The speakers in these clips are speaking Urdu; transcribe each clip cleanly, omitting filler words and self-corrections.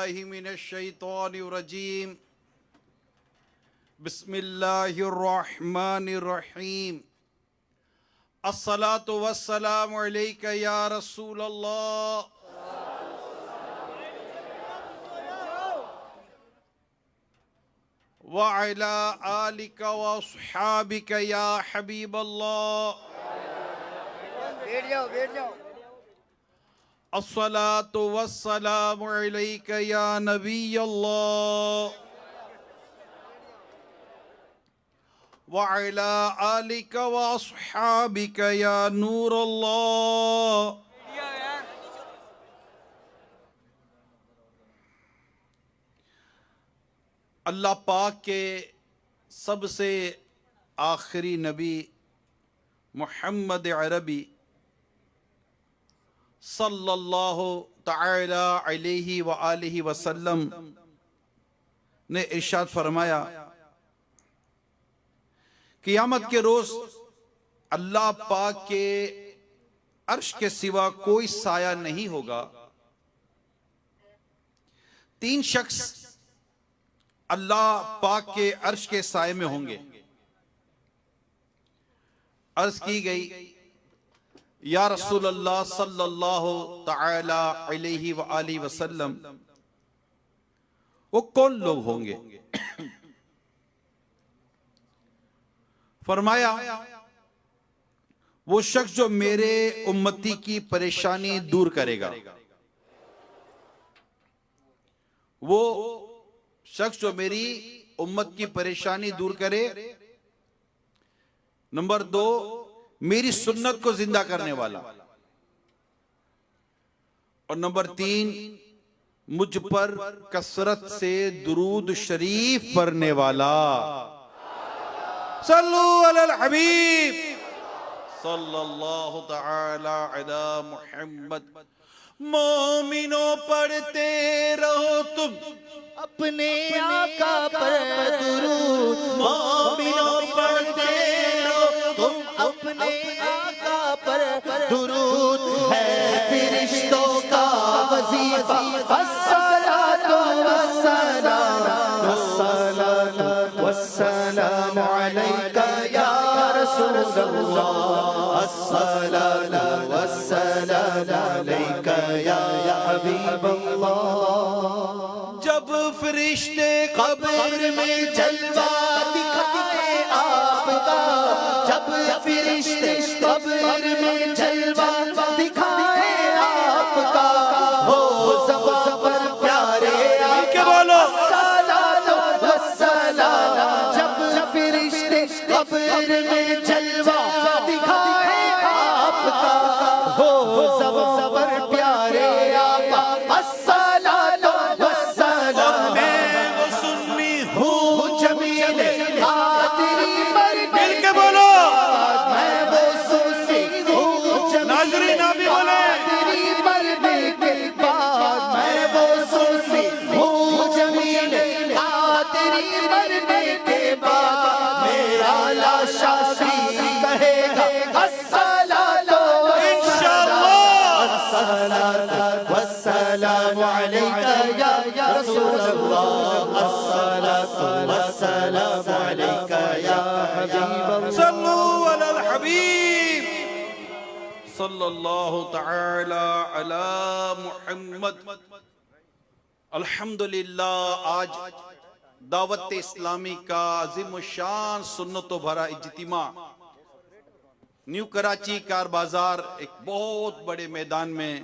بالله من الشيطان الرجيم بسم الله الرحمن الرحيم الصلاة والسلام عليك يا رسول الله وعلى آلك وأصحابك يا حبيب الله الصلاة والسلام عليك يا نبي الله وعلى آلك وأصحابك يا نور الله اللہ پاک کے سب سے آخری نبی محمد عربی صلی اللہ تعالی علیہ وآلہ وسلم نے ارشاد فرمایا قیامت کے روز اللہ پاک کے عرش کے سوا کوئی سایہ نہیں ہوگا. تین شخص اللہ پاک کے عرش کے سائے میں ہوں گے. عرض کی گئی یا رسول اللہ صلی اللہ تعالی علیہ وآلہ وسلم وہ کون لوگ ہوں گے؟ فرمایا وہ شخص جو میرے امتی کی پریشانی دور کرے گا. وہ شخص جو میری امت کی پریشانی دور کرے. نمبر دو میری سنت کو زندہ کرنے والا. اور نمبر تین مجھ پر کثرت سے درود شریف پڑھنے والا. صلو علی الحبیب صلی اللہ تعالی علی محمد. مومنوں پڑھتے رہو تم اپنے آقا پر درود. مومنوں پڑھتے رہو تم اپنے آقا پر درود. ہے فرشتوں کا وظیفہ الصلاۃ والسلام علیک یا رسول اللہ. الصلاۃ والسلام علیک یا حبیب اللہ. جب فرشتے قبر میں جلوہ دکھائے آپ کا. جب فرشتے قبر میں جلوہ دکھائے آپ کا. ہو زبر پیارے آقا الصلاۃ والسلام. جب فرشتے قبر میں جلوہ دکھائے آپ کا. ہو زبر پیارے آقا الصلاۃ والسلام علیک یا رسول اللہ. الصلاۃ والسلام علیک یا حبیب اللہ. صلو علی الحبیب صلی اللہ تعالی علی محمد. الحمدللہ آج دعوت اسلامی کا عظیم الشان سنتوں بھرا اجتماع نیو کراچی کار بازار ایک بہت بڑے میدان میں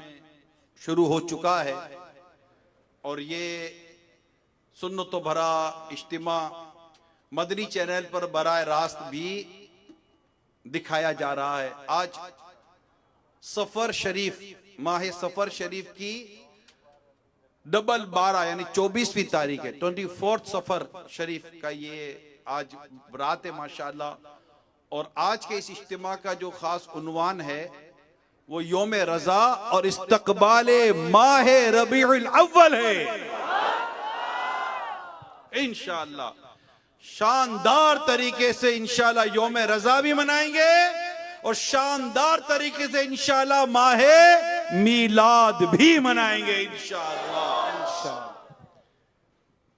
شروع ہو چکا ہے. اور یہ سنتوں بھرا اجتماع مدنی چینل پر براہ راست بھی دکھایا جا رہا ہے. آج سفر شریف ماہ سفر شریف کی ڈبل 12 یعنی 24ویں تاریخ ہے. 24 سفر شریف کا یہ آج رات ہے ماشاءاللہ. اور آج کے اس اجتماع کا جو خاص عنوان ہے وہ یوم رضا اور استقبال ماہ ربیع الاول ہے. انشاءاللہ شاندار طریقے سے انشاءاللہ یوم رضا بھی منائیں گے اور شاندار طریقے سے انشاءاللہ ماہ میلاد بھی منائیں گے انشاءاللہ.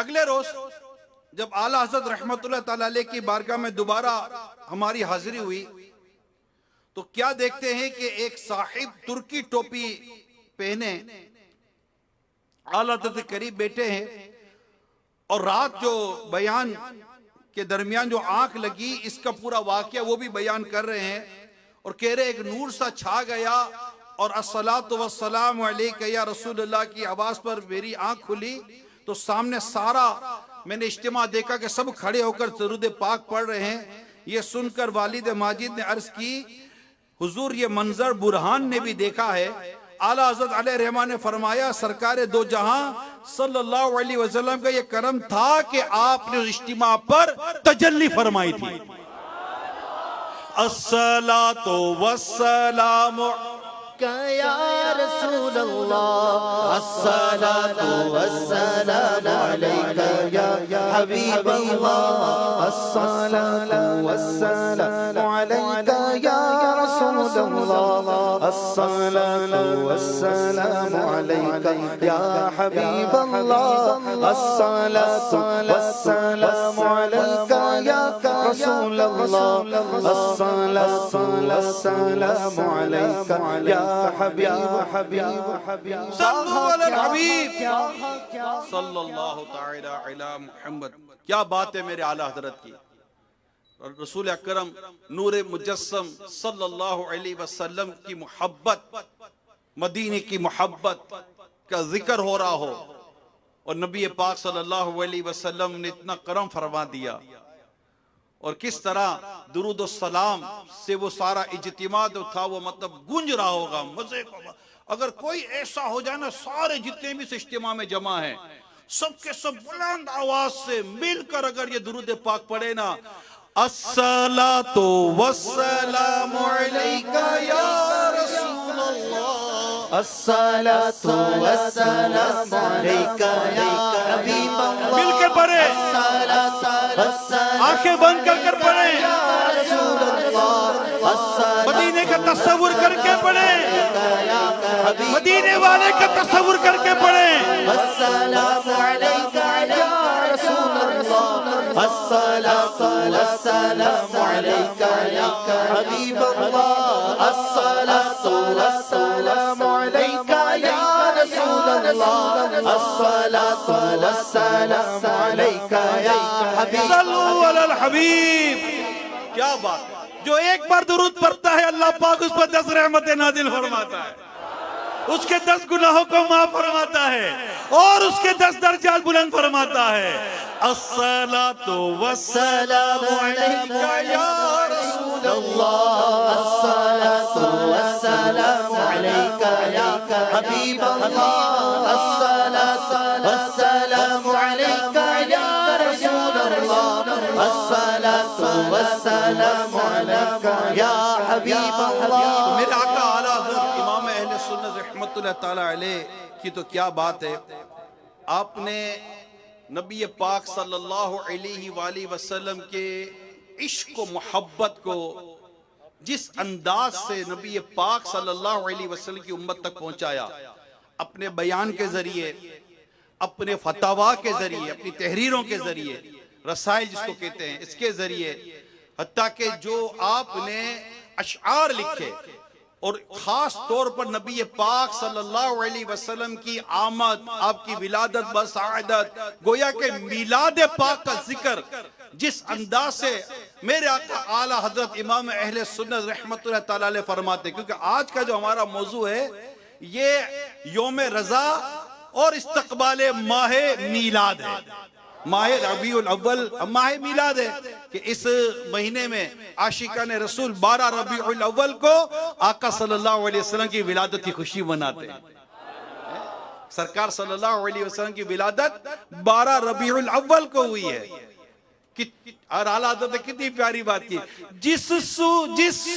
اگلے روز جب اعلیٰ حضرت رحمت اللہ تعالی علیہ کی بارگاہ میں دوبارہ ہماری حاضری ہوئی تو کیا دیکھتے ہیں کہ ایک صاحب ترکی ٹوپی پہنے اعلیٰ حضرت کے قریب بیٹھے ہیں، اور رات جو بیان کے درمیان جو آنکھ لگی اس کا پورا واقعہ وہ بھی بیان کر رہے ہیں، اور کہہ رہے ایک نور سا چھا گیا اور الصلاۃ والسلام علیک یا رسول اللہ کی آواز پر میری آنکھ کھلی تو سامنے سارا میں نے اجتماع دیکھا کہ سب کھڑے ہو کر درود پاک پڑھ رہے ہیں۔ یہ سن کر والد ماجد نے عرض کی حضور یہ منظر برہان نے بھی دیکھا ہے۔ اعلیٰ حضرت علیہ رحمہ نے فرمایا سرکار دو جہاں صلی اللہ علیہ وسلم کا یہ کرم تھا کہ آپ نے اس اجتماع پر تجلی فرمائی تھی۔ الصلاۃ والسلام یا رسول اللہ الصلاۃ والسلام علیک یا حبیب اللہ الصلاۃ والسلام علیک یا رسول اللہ الصلاۃ والسلام علیک یا حبیب اللہ الصلاۃ والسلام علیک یا رسول اللہ الصلاۃ والسلام علیک یا حبیب صلو علی الحبیب صلی اللہ تعالی علی محمد۔ کیا بات ہے میرے اعلیٰ حضرت کی، رسول اکرم نور مجسم صلی اللہ علیہ وسلم کی محبت، مدینے کی محبت کا ذکر ہو رہا ہو اور نبی پاک صلی اللہ علیہ وسلم نے اتنا کرم فرما دیا، اور کس طرح درود و سلام سے وہ سارا اجتماع جو تھا وہ مطلب گونج رہا ہوگا مزے کو۔ اگر کوئی ایسا ہو جائے نا سارے جتنے بھی اس اجتماع میں جمع ہیں سب کے سب بلند آواز سے مل کر اگر یہ درود پاک پڑھے نا الصلاۃ والسلام علیک یا رسول اللہ الصلاۃ والسلام علیک یا حبیب اللہ مل کے پڑھے، آنکھیں بند کر کر پڑھیں، مدینے کا تصور کر کے پڑھیں، مدینے والے کا تصور کر کے پڑھیں۔ السلام علیک یا رسول اللہ الصلاۃ والسلام علیک یا حبیب اللہ الصلاۃ والسلام علیک یا رسول اللہ الصلاۃ والسلام علیک یا حبیب صلو علی الحبیب۔ کیا بات ہے، جو ایک بار درود پڑھتا ہے اللہ پاک اس پر 10 رحمتیں نازل فرماتا ہے، اس کے 10 گناہوں کو معاف فرماتا ہے اور اس کے 10 درجات بلند فرماتا ہے۔ الصلاۃ والسلام علیک یا رسول اللہ الصلاۃ والسلام علیک یا حبیب اللہ الصلاۃ والسلام علیک یا رسول اللہ الصلاۃ والسلام علیک یا حبیب اللہ۔ میرے آقا اعلیٰ حضرت امام اہل سنت رحمت اللہ تعالی علیہ کی تو کیا بات ہے، آپ نے نبی پاک صلی اللہ علیہ وآلہ وسلم کے عشق و محبت کو جس انداز سے نبی پاک صلی اللہ علیہ وسلم کی امت تک پہنچایا، اپنے بیان کے ذریعے، اپنے فتاوا کے ذریعے، اپنی تحریروں کے ذریعے، رسائل جس کو کہتے ہیں اس کے ذریعے، حتیٰ کہ جو آپ نے اشعار لکھے اور خاص طور پر نبی پاک صلی اللہ علیہ وسلم کی آمد، آپ کی ولادت بسعادت، گویا کہ میلاد پاک کا ذکر جس انداز سے میرے آقا اعلیٰ حضرت امام اہل سنت رحمت اللہ تعالی علیہ فرماتے ہیں، کیونکہ آج کا جو ہمارا موضوع ہے یہ یوم رضا اور استقبال ماہ میلاد ہے، ماہ ربیع الاول ماہ میلاد ہے کہ اس مہینے میں عاشقان رسول 12 ربیع الاول کو آقا صلی اللہ علیہ وسلم کی ولادت کی خوشی مناتے ہیں۔ سرکار صلی اللہ علیہ وسلم کی ولادت 12 ربیع الاول کو ہوئی ہے، اور اعلیٰ حضرت نے کتنی پیاری بات کی، جس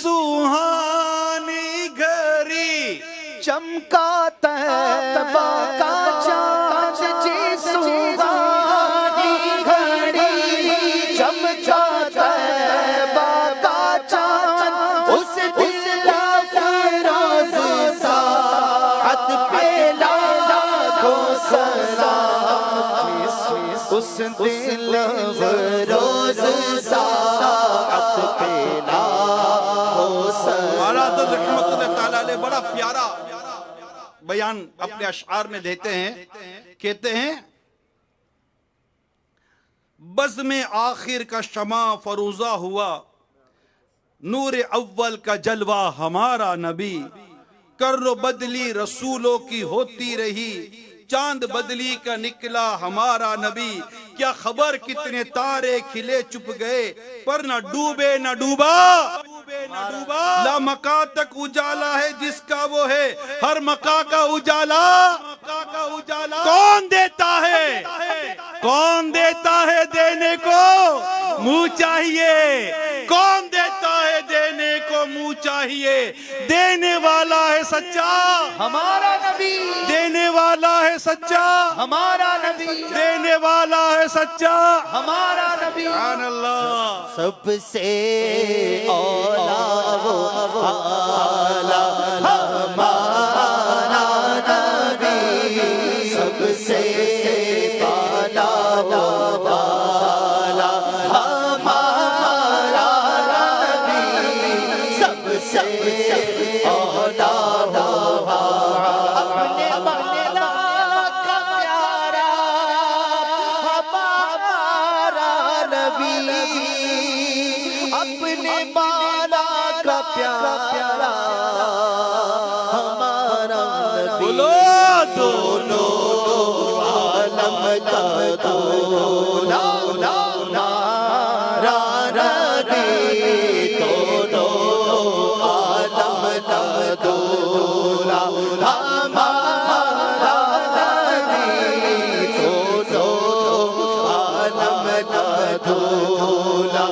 سوہانی گھری چمکا طیبہ کا چاند جس سوہانی گھڑی چمکا طیبہ کا چاند اس دل افروز ساعت پہ لاکھوں سلام دل افروز ساعت پیلا ہو سر اعلیٰ حضرت رحمت اللہ تعالیٰ علیہ بڑا پیارا بیان اپنے اشعار میں دیتے ہیں، کہتے ہیں بزم آخر کا شمع فروزہ ہوا، نور اول کا جلوہ ہمارا نبی، کر و بدلی رسولوں کی ہوتی رہی، چاند بدلی کا نکلا ہمارا نبی، کیا خبر کتنے تارے کھلے چھپ گئے، پر نہ ڈوبے نہ ڈوبا، لا مکا تک اجالا ہے جس کا وہ ہے، ہر مکا کا اجالا کون دیتا ہے، کون دیتا ہے دینے کو منہ چاہیے، کون دیتا ہے دینے کو منہ چاہیے، دینے والا ہے سچا ہمارا نبی، دینے والا ہے سچا ہمارا نبی، دینے والا ہے سچا ہمارا نبی، سبحان اللہ۔ سب سے اولا وہ آلہ ہمارا نبی، سب سے اولا وہ آلہ ہمارا نبی، سب سے اولا وہ اپنے مولا کا پیارا ہمارا نبی، اپنے مولا کا پیارا ہمارا نبی، بولو دونوں عالم کا دولا ہمارا نبی، دونوں عالم کا دولا ہمارا نبی، دونوں عالم کا دولا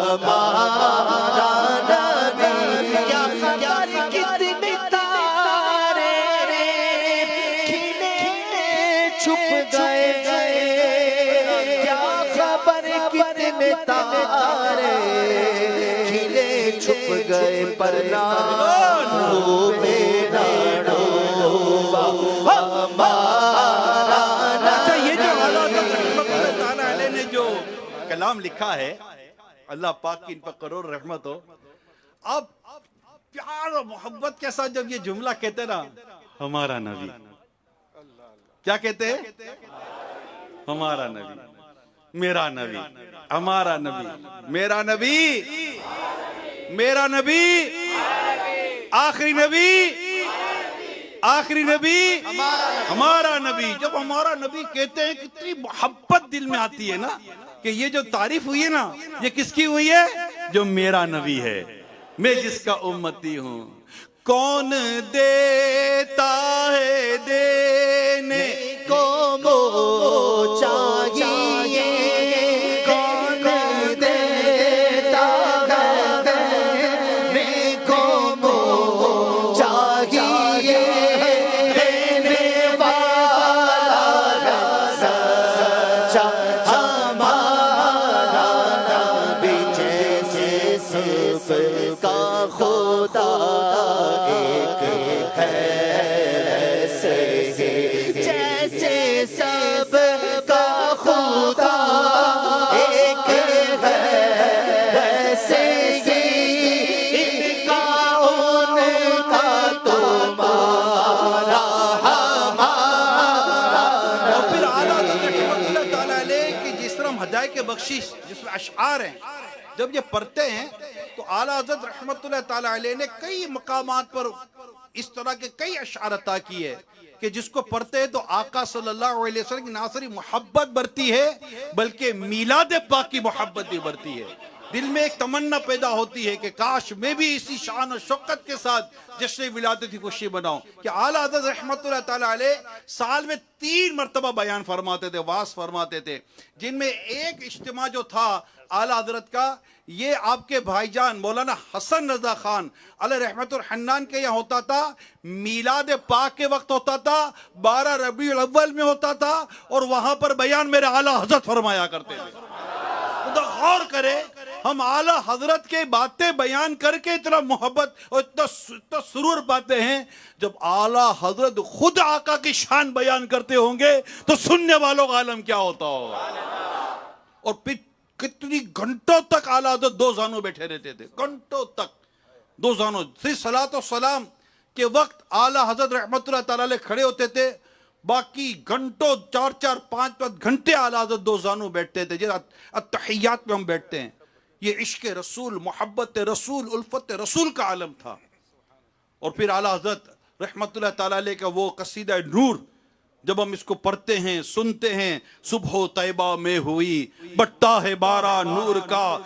ہمارا نبی، کیا خبر کتنے تارے کھلے چھپ گئے، کیا خبر کتنے تارے کھلے چھپ گئے، پر نہ ڈوبے نہ ڈوبا ہمارا اچھا یہ جو اعلیٰ نبی۔ حضرت رحمت اللہ تعالیٰ علیہ نے جو کلام لکھا ہے، اللہ پاک کی ان پر کروڑ رحمت ہو، اب پیار اور محبت کے ساتھ جب یہ جملہ کہتے نا ہمارا نبی، کیا کہتے ہیں؟ ہمارا نبی، میرا نبی، ہمارا نبی، میرا نبی، میرا نبی، آخری نبی، آخری نبی، ہمارا نبی۔ جب ہمارا نبی کہتے ہیں کتنی محبت دل میں آتی ہے نا، کہ یہ جو تعریف ہوئی ہے نا یہ کس کی ہوئی ہے؟ جو میرا نبی ہے، میں جس کا امتی ہوں۔ کون دیتا ہے دینے کو وہ چاہیے، کون دیتا ہے دینے کو وہ چاہیے، دینے والا ہے سچا ہمارا نبی، جیسے سب کا خدا ایک ہے، جیسے سب کا خدا ایک ہے، ویسے ہی ان کا ان کا تمہارا ہمارا اور پھر اعلیٰ حضرت رحمت اللہ تعالیٰ علیہ کی جس طرح ہدایت کے بخشش جس میں اشعار ہیں، جب یہ پڑھتے ہیں تو اعلیٰ حضرت رحمت اللہ تعالیٰ علیہ نے کئی مقامات پر اس طرح کے کئی اشعار عطا کیے کہ جس کو پڑھتے ہیں تو آقا صلی اللہ علیہ وسلم کی نہ صرف محبت بڑھتی ہے بلکہ میلاد پاک کی محبت بھی بڑھتی ہے۔ دل میں ایک تمنا پیدا ہوتی ہے کہ کاش میں بھی اسی شان و شوکت کے ساتھ جشن ولادت کی خوشی بناؤں، کہ اعلیٰ حضرت رحمت اللہ تعالیٰ علیہ سال میں 3 مرتبہ بیان فرماتے تھے، واعظ فرماتے تھے، جن میں ایک اجتماع جو تھا اعلیٰ حضرت کا، یہ آپ کے بھائی جان مولانا حسن رضا خان علیہ رحمت الحنان کے یہاں ہوتا تھا، میلاد پاک کے وقت ہوتا تھا، 12 ربیع الاول میں ہوتا تھا، اور وہاں پر بیان میرے اعلیٰ حضرت فرمایا کرتے تھے۔ خدا غور کرے، ہم اعلیٰ حضرت کے باتیں بیان کر کے اتنا محبت اور اتنا سرور پاتے ہیں. جب اعلیٰ حضرت خود آقا کی شان بیان کرتے ہوں گے تو سننے والوں کا عالم کیا ہوتا ہوگا. اور پھر کتنی گھنٹوں تک اعلیٰ حضرت دو زانوں بیٹھے رہتے تھے, گھنٹوں تک دو زانوں. صلاۃ و سلام کے وقت اعلیٰ حضرت رحمت اللہ تعالی علیہ کھڑے ہوتے تھے, باقی گھنٹوں 4-5 گھنٹے اعلیٰ حضرت دو زانوں بیٹھتے تھے. جیسے التحیات میں ہم بیٹھتے ہیں. یہ عشق رسول, محبت رسول, الفت رسول کا عالم تھا. اور پھر اعلیٰ حضرت رحمت اللہ تعالی علیہ کا وہ قصیدہ نور, جب ہم اس کو پڑھتے ہیں سنتے ہیں, صبح و طیبہ میں ہوئی بٹا ہے بارہ نور کا,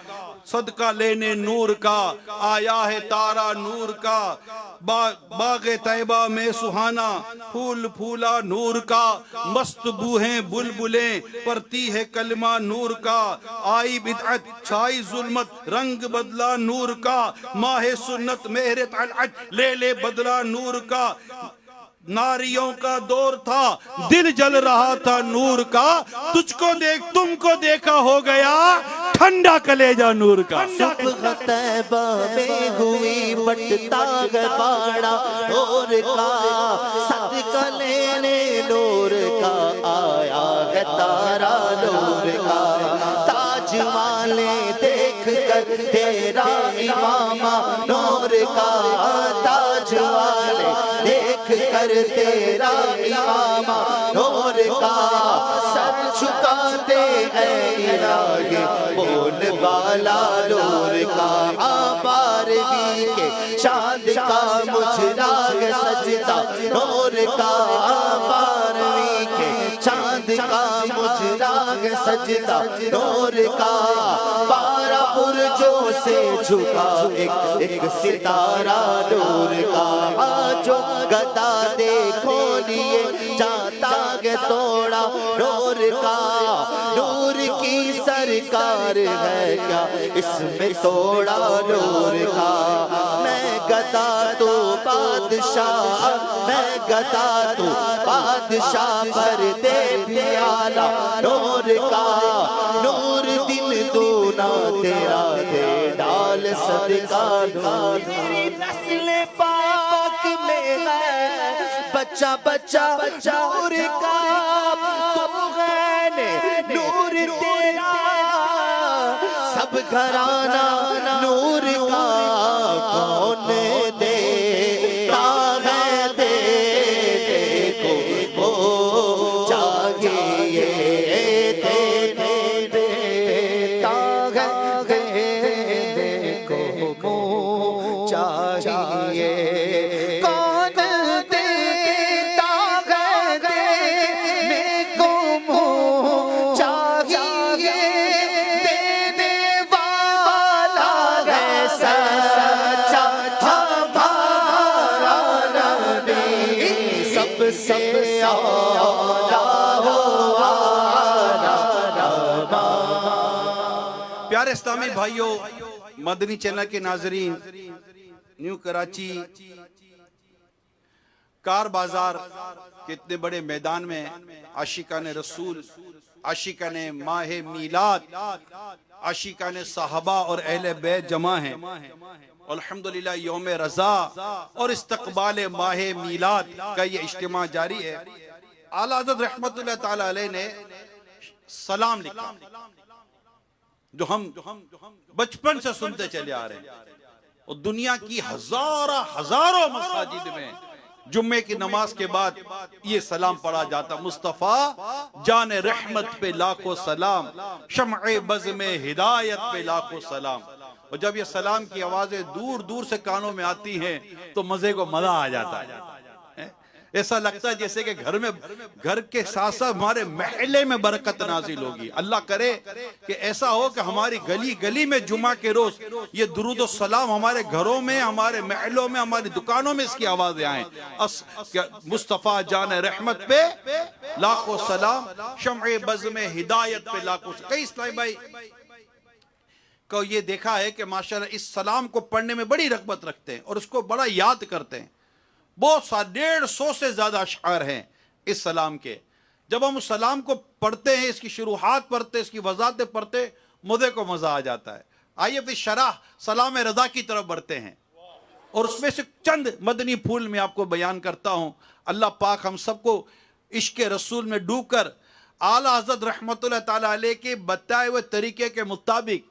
صدقہ لینے نور کا آیا ہے تارا نور کا, باغ طیبہ میں سہانا پھول پھولا نور کا, مست بوہیں بلبلیں پرتی ہے کلمہ نور کا, آئی بدعت چھائی ظلمت رنگ بدلا نور کا, ماہ سنت مہر طلعت لے لے بدلا نور کا, ناریوں کا دور تھا دل جل رہا تھا نور کا, تجھ کو دیکھ تم کو دیکھا ہو گیا ٹھنڈا کلیجہ نور کا. صبح طیبہ میں ہوئی بٹتا ہے باڑا نور کا, صدقہ لینے نور کا آیا ہے تارا نور کا, تاج والے دیکھ کر تیرا امامہ نور کا, تاج والے دیکھ کر تیرا امامہ نور کا, سر جھکاتے اے الہی بول بالا نور کا, بارہویں کے چاند کا مجھرا ہے سجدہ نور کا, بارہویں کے چاند کا مجھرا ہے سجدہ نور کا, 12 برجوں سے جھکا ایک ستارہ نور کا, جو گدا دیکھو لیے جاتا ہے توڑا نور کا, نور کی سرکار ہے کیا اس میں توڑا نور کا, میں گدا تو بادشاہ, میں گدا تو بادشاہ پر دے پیالہ نور کا, نور دل دونا تیرا دے ڈال صدقہ نور. تیری نسل پاک میں ہے بچہ بچہ نور کا, تو غین نور تیرا سب گھرانہ نور کا, کون دیتا ہے دیکھو وہ چاہیے دینے دیتا ہے دیکھو وہ چاہیے, سے آلہ ہو آلہ نما. پیارے اسلامی بھائیوں, مدنی چینل کے ناظرین, نیو کراچی کار بازار کے اتنے بڑے میدان میں عاشقان رسول, عاشقان ماہ میلاد, عاشقان صحابہ اور اہل بیت جمع ہیں. الحمدللہ یوم رضا اور استقبال ماہ میلاد کا یہ اجتماع جاری ہے. اعلیٰ حضرت رحمت اللہ تعالی علیہ نے سلام لکھا جو ہم بچپن سے سنتے چلے آ رہے ہیں, اور دنیا کی ہزاروں مساجد میں جمعے کی نماز کے بعد یہ سلام پڑھا جاتا. مصطفیٰ جان رحمت پہ لاکھوں سلام, شمع بز میں ہدایت پہ لاکھوں سلام. اور جب یہ سلام کی آوازیں دور دور سے کانوں میں آتی ہیں تو مزے کو مزہ آ جاتا ہے. ایسا لگتا ہے جیسے کہ گھر کے ساتھ ساتھ ہمارے محلے میں برکت نازل ہوگی. اللہ کرے کہ ایسا ہو کہ ہماری گلی گلی میں جمعہ کے روز یہ درود و سلام ہمارے گھروں میں, ہمارے محلوں میں, ہماری دکانوں میں اس کی آوازیں آئیں. مصطفیٰ جان رحمت پہ لاکھوں سلام, شمع بز میں ہدایت پہ لاکھوں سلام. کئی اسلامی بھائی کو یہ دیکھا ہے کہ ماشاءاللہ اس سلام کو پڑھنے میں بڑی رغبت رکھتے ہیں اور اس کو بڑا یاد کرتے ہیں. بہت سا 150 سے زیادہ اشعار ہیں اس سلام کے. جب ہم اس سلام کو پڑھتے ہیں, اس کی شروحات پڑھتے, اس کی وضاحتیں پڑھتے, مزے کو مزہ آ جاتا ہے. آئیے پھر شرح سلام رضا کی طرف بڑھتے ہیں، اور اس میں سے چند مدنی پھول میں آپ کو بیان کرتا ہوں۔ اللہ پاک ہم سب کو عشق رسول میں ڈوب کر اعلیٰ حضرت رحمت اللہ تعالیٰ علیہ کے بتائے ہوئے طریقے کے مطابق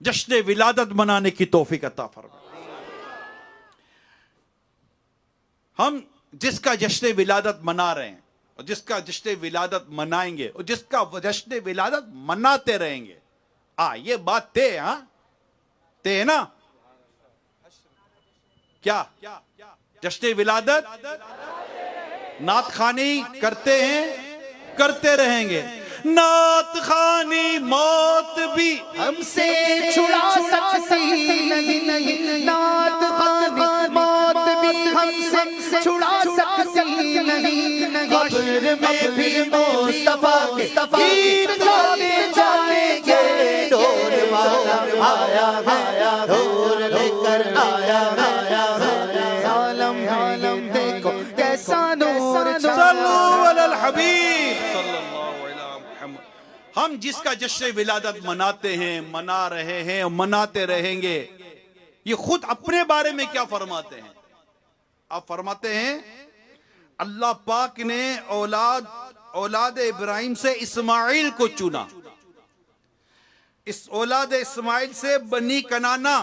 جشن ولادت منانے کی توفیق عطا فرمائے۔ ہم جس کا جشن ولادت منا رہے ہیں، اور جس کا جشن ولادت منائیں گے، اور جس کا جشن ولادت مناتے رہیں گے، یہ بات طے ہے نا؟ کیا جشن ولادت نعت خوانی کرتے ہیں، کرتے رہیں گے۔ نعت خوانی موت بھی ہم سے چھڑا سکتی نہیں، نعت خوانی موت بھی ہم سے چھڑا سکتی نہیں، قبر میں بھی مصطفیٰ کے گیت گاتے جائیں گے، ڈور والا آیا آیا ڈور لے کر آیا آیا عالم دیکھو کیسا نور صلو علی الحبیب صلی اللہ علیہ محمد۔ ہم جس کا جشن ولادت مناتے ہیں، منا رہے ہیں اور مناتے رہیں گے، یہ خود اپنے بارے میں کیا فرماتے ہیں؟ آپ فرماتے ہیں اللہ پاک نے اولاد ابراہیم سے اسماعیل کو چنا، اس اولاد اسماعیل سے بنی کنانا،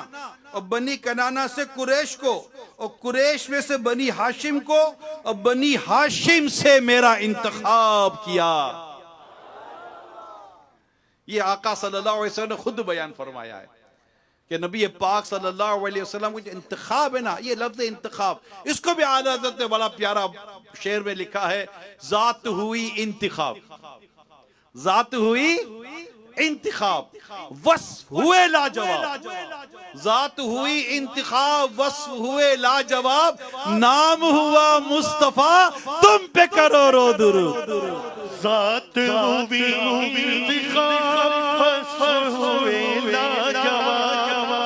اور بنی کنانا سے قریش کو، اور قریش میں سے بنی ہاشم کو، اور بنی ہاشم سے میرا انتخاب کیا۔ یہ آقا صلی اللہ علیہ وسلم نے خود بیان فرمایا ہے کہ نبی پاک صلی اللہ علیہ وسلم کو جو انتخاب ہے نا، یہ لفظ انتخاب، اس کو بھی اعلیٰ حضرت نے بڑا پیارا شعر میں لکھا ہے، ذات ہوئی انتخاب، ذات ہوئی انتخاب، وصف ہوئے لاجواب، ذات ہوئی انتخاب، وصف ہوئے لاجواب، نام ہوا مصطفیٰ، تم پہ کروڑوں درود۔ ذات ہوئی انتخاب، وصف ہوئے لاجواب،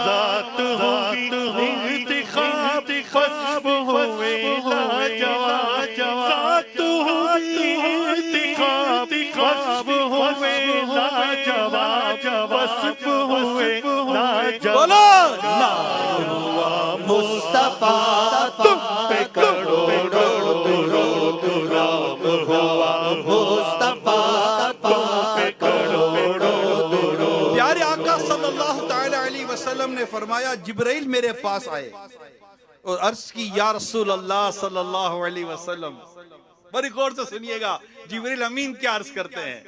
ذات ہوئی انتخاب، وصف ہوئے لاجواب، ذات ہوئی انتخاب، وصف ہوئے لاجواب، وصف ہوئے لاجواب، بولو نام ہوا مصطفیٰ تم پہ کروڑوں درود، نام ہوا مصطفیٰ تم پہ کروڑوں درود۔ پیارے آقا صلی اللہ تعالی علیہ وسلم نے فرمایا، جبرائیل میرے پاس آئے اور عرض کی، یا رسول اللہ صلی اللہ علیہ وسلم، بڑی غور سے سنیے گا جبرائیل امین کیا عرض کرتے ہیں،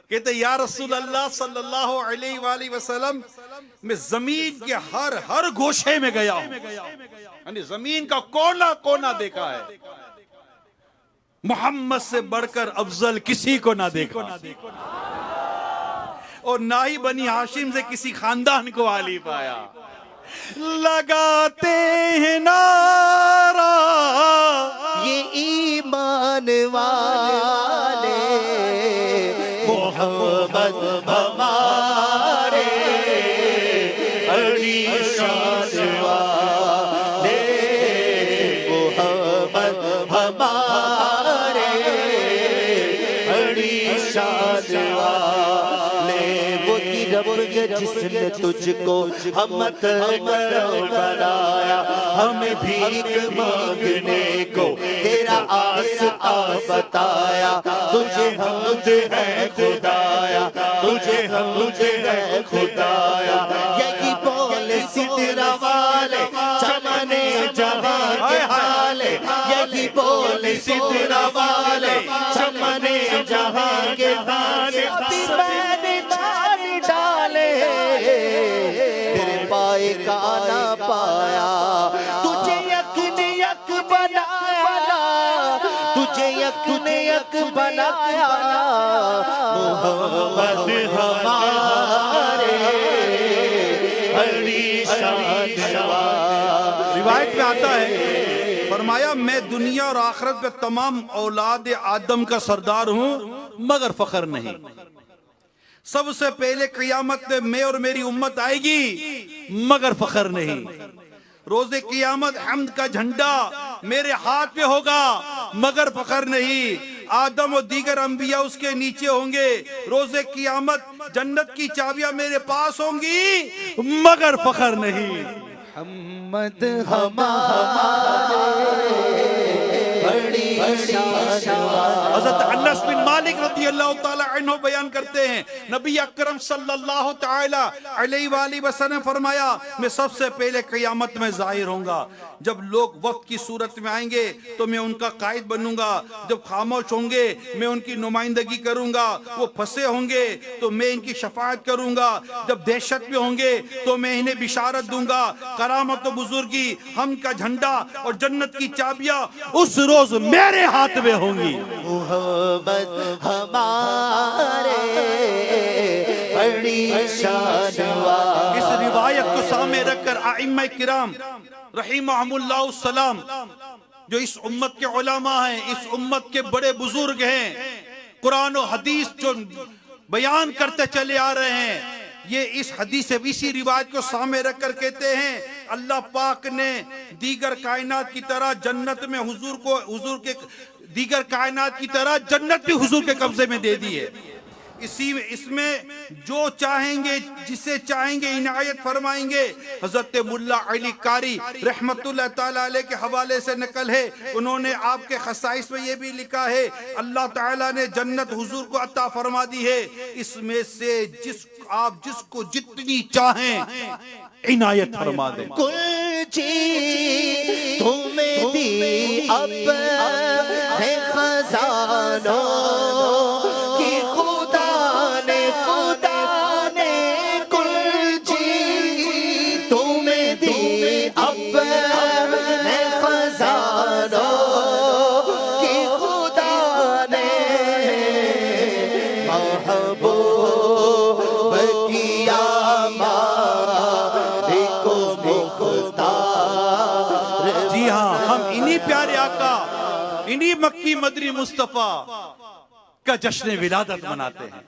کہتے یا رسول اللہ صلی اللہ علیہ وآلہ وسلم، میں زمین کے ہر گوشے میں گیا ہوں، یعنی زمین کا کونا کونا دیکھا ہے، محمد سے بڑھ کر افضل کسی کو نہ دیکھا، اور نہ ہی بنی ہاشم سے کسی خاندان کو عالی پایا۔ لگاتے ہیں نعرہ یہ ایمان والے، محمد ہمارے بڑی شان والے، محمد ہمارے بڑی شان والے، وہی رب جس نے تجھ کو ہمت کر بنایا، ہمیں بھیک مانگنے کو تیرا آسا بتایا، تجھے حمد ہے خدایا، تجھے حمد ہے خدایا، یہی بول سترہ والے چمنے جہاں کے حالے، یہی بول سترہ والے چمنے جہاں کے حالے، میں نے جان ڈالے تیرے پائے کا نہ پایا، تجھے یک نے یک بنایا، تجھے یک نے یک بنایا، محمد ہمارے بڑی شان والے۔ روایت میں آتا ہے، فرمایا میں دنیا اور آخرت پہ تمام اولاد آدم کا سردار ہوں مگر فخر نہیں، سب سے پہلے قیامت میں میں اور میری امت آئے گی مگر فخر نہیں، روز قیامت حمد کا جھنڈا میرے ہاتھ پہ ہوگا مگر فخر نہیں، آدم اور دیگر انبیاء اس کے نیچے ہوں گے، روز قیامت جنت کی چابیاں میرے پاس ہوں گی مگر فخر نہیں. محمد ہمارے بڑی شان. حضرت انس بن مالک رضی اللہ تعالی عنہ بیان کرتے ہیں نبی اکرم صلی اللہ تعالی علیہ وآلہ وسلم فرمایا میں سب سے پہلے قیامت میں ظاہر ہوں گا. جب لوگ وقت کی صورت میں آئیں گے تو میں ان کا قائد بنوں گا. جب خاموش ہوں گے میں ان کی نمائندگی کروں گا. وہ پھنسے ہوں گے تو میں ان کی شفاعت کروں گا. جب دہشت میں ہوں گے تو میں انہیں بشارت دوں گا. کرامت و بزرگی ہم کا جھنڈا اور جنت کی چابیاں اس روز میرے ہاتھ میں ہوں گی. محمد ہمارے بڑی شان. اس روایت کو سامنے رکھ کر ائمہ کرام رحمہم اللہ السلام جو اس امت کے علماء ہیں, اس امت کے بڑے بزرگ ہیں, قرآن و حدیث جو بیان کرتے چلے آ رہے ہیں, یہ اس حدیث اسی روایت کو سامنے رکھ کر کہتے ہیں اللہ پاک نے دیگر کائنات کی طرح جنت میں حضور کے دیگر کائنات کی طرح جنت بھی حضور کے قبضے میں دے دی ہے. اس میں جو چاہیں گے جسے چاہیں گے عنایت فرمائیں گے. حضرت ملا علی قاری رحمت اللہ تعالیٰ علیہ کے حوالے سے نقل ہے, انہوں نے آپ کے خصائص میں یہ بھی لکھا ہے اللہ تعالیٰ نے جنت حضور کو عطا فرما دی ہے, اس میں سے آپ جس کو جتنی چاہیں عنایت فرما دیں. کل چیز تمہیں دی اپنے خزانوں کی خدا نے کل چیز تمہیں دی اپنے خزانوں کی خدا نے محبوب کیا جی ہاں, ہم انہی پیارے آقا انہی مکی مدنی مصطفیٰ کا جشن ولادت مناتے ہیں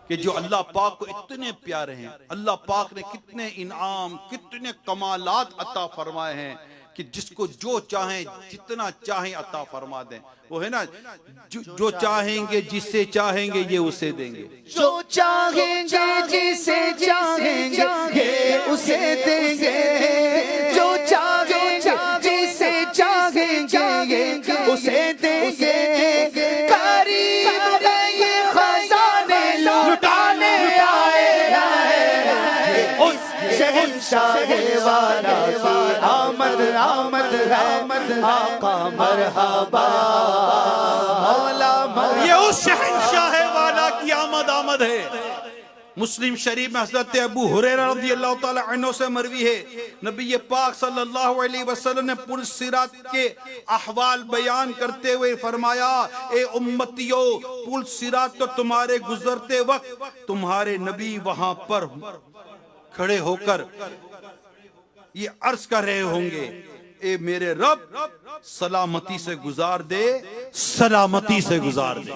کہ جو اللہ پاک کو اتنے پیارے ہیں. اللہ پاک نے کتنے انعام کتنے کمالات عطا فرمائے ہیں کہ جس کو جو چاہیں جتنا چاہیں عطا فرما دیں. وہ ہے نا جو چاہیں گے جسے چاہیں گے یہ اسے دیں گے. جو چاہیں گے جسے چاہیں گے یہ اسے دیں گے. جو چاہیں گے جسے چاہیں گے یہ اسے دیں گے. قریب ہے یہ خزانے لٹانے آئے ہیں اس شہنشاہ والا کی آمد آمد ہے آقا مرحبا مولا مرحبا. یہ اس شہنشاہ والا کی آمد ہے. مسلم شریف میں حضرت ابو ہریرہ رضی اللہ تعالی عنہ سے مروی ہے نبی پاک صلی اللہ علیہ وسلم نے پل صراط کے احوال بیان کرتے ہوئے فرمایا اے امتیو پل صراط تو تمہارے گزرتے وقت تمہارے نبی وہاں پر کھڑے ہو کر یہ عرض کر رہے ہوں گے اے میرے رب سلامتی سے گزار دے, سلامتی سے گزار دے.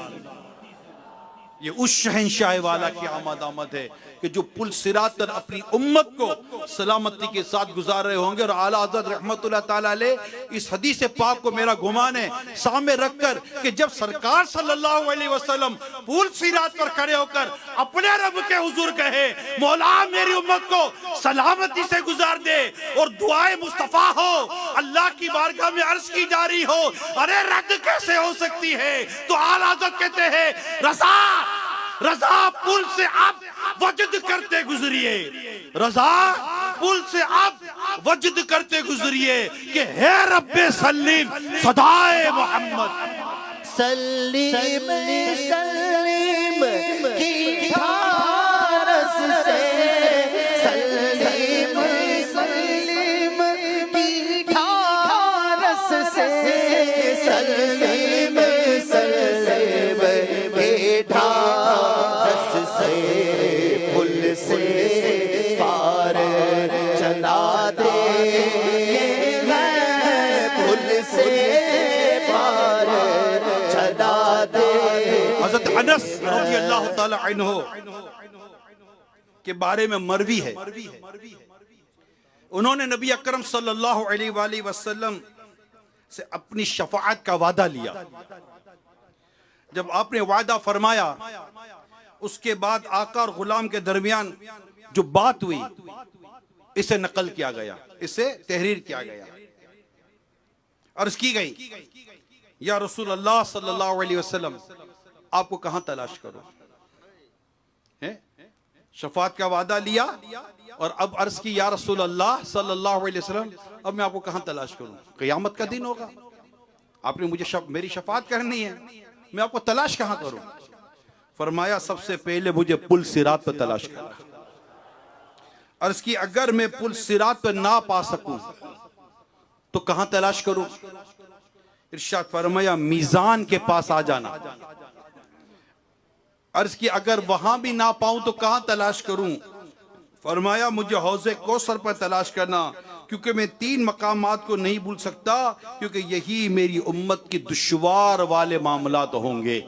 یہ اس شہنشاہ والا کی آمد ہے کہ جو پل صراط پر اپنی امت کو سلامتی کے ساتھ گزار رہے ہوں گے. اور اعلیٰ حضرت رحمت اللہ تعالیٰ علیہ اس حدیث پاک کو میرا گمان ہے سامنے رکھ کر کہ جب سرکار صلی اللہ علیہ وسلم پل صراط پر کھڑے ہو کر اپنے رب کے حضور کہے مولا میری امت کو سلامتی سے گزار دے اور دعائے مصطفیٰ ہو اللہ کی بارگاہ میں عرض کی جا رہی ہو, ارے رد کیسے ہو سکتی ہے؟ تو اعلیٰ حضرت کہتے ہیں رضا پل سے آپ وجد کرتے گزریے, رضا پل سے آپ وجد کرتے گزریے کہ ہے رب سلیم صدائے محمد. سلیم سلیم کی ڈھارس سے سلیم سلیم کی ڈھارس سے سلیم سلیم کی ڈھارس سے پل سے پار چلا دے پل سے پار چلا دے. حضرت انس رضی اللہ تعالی عنہ کے بارے میں مروی ہے انہوں نے نبی اکرم صلی اللہ علیہ وآلہ وسلم سے اپنی شفاعت کا وعدہ لیا. جب آپ نے وعدہ فرمایا اس کے بعد آقا اور غلام کے درمیان جو بات ہوئی اسے نقل کیا گیا, اسے تحریر کیا گیا. عرض کی گئی یا رسول اللہ صلی اللہ علیہ وسلم آپ کو کہاں تلاش کرو؟ شفاعت کا وعدہ لیا اور اب عرض کی یا رسول اللہ صلی اللہ علیہ وسلم اب میں آپ کو کہاں تلاش کروں؟ قیامت کا دن ہوگا, آپ نے مجھے میری شفاعت کرنی ہے, میں آپ کو تلاش کہاں کروں؟ فرمایا سب سے پہلے مجھے پل صراط پہ تلاش کرنا. عرض کی اگر میں پل صراط پہ نہ پا سکوں تو کہاں تلاش کروں؟ ارشاد فرمایا میزان کے پاس آ جانا. عرض کی اگر وہاں بھی نہ پاؤں تو کہاں تلاش کروں؟ فرمایا مجھے حوض کوثر پر تلاش کرنا, کیونکہ میں 3 مقامات کو نہیں بھول سکتا, کیونکہ یہی میری امت کی دشوار والے معاملات ہوں گے.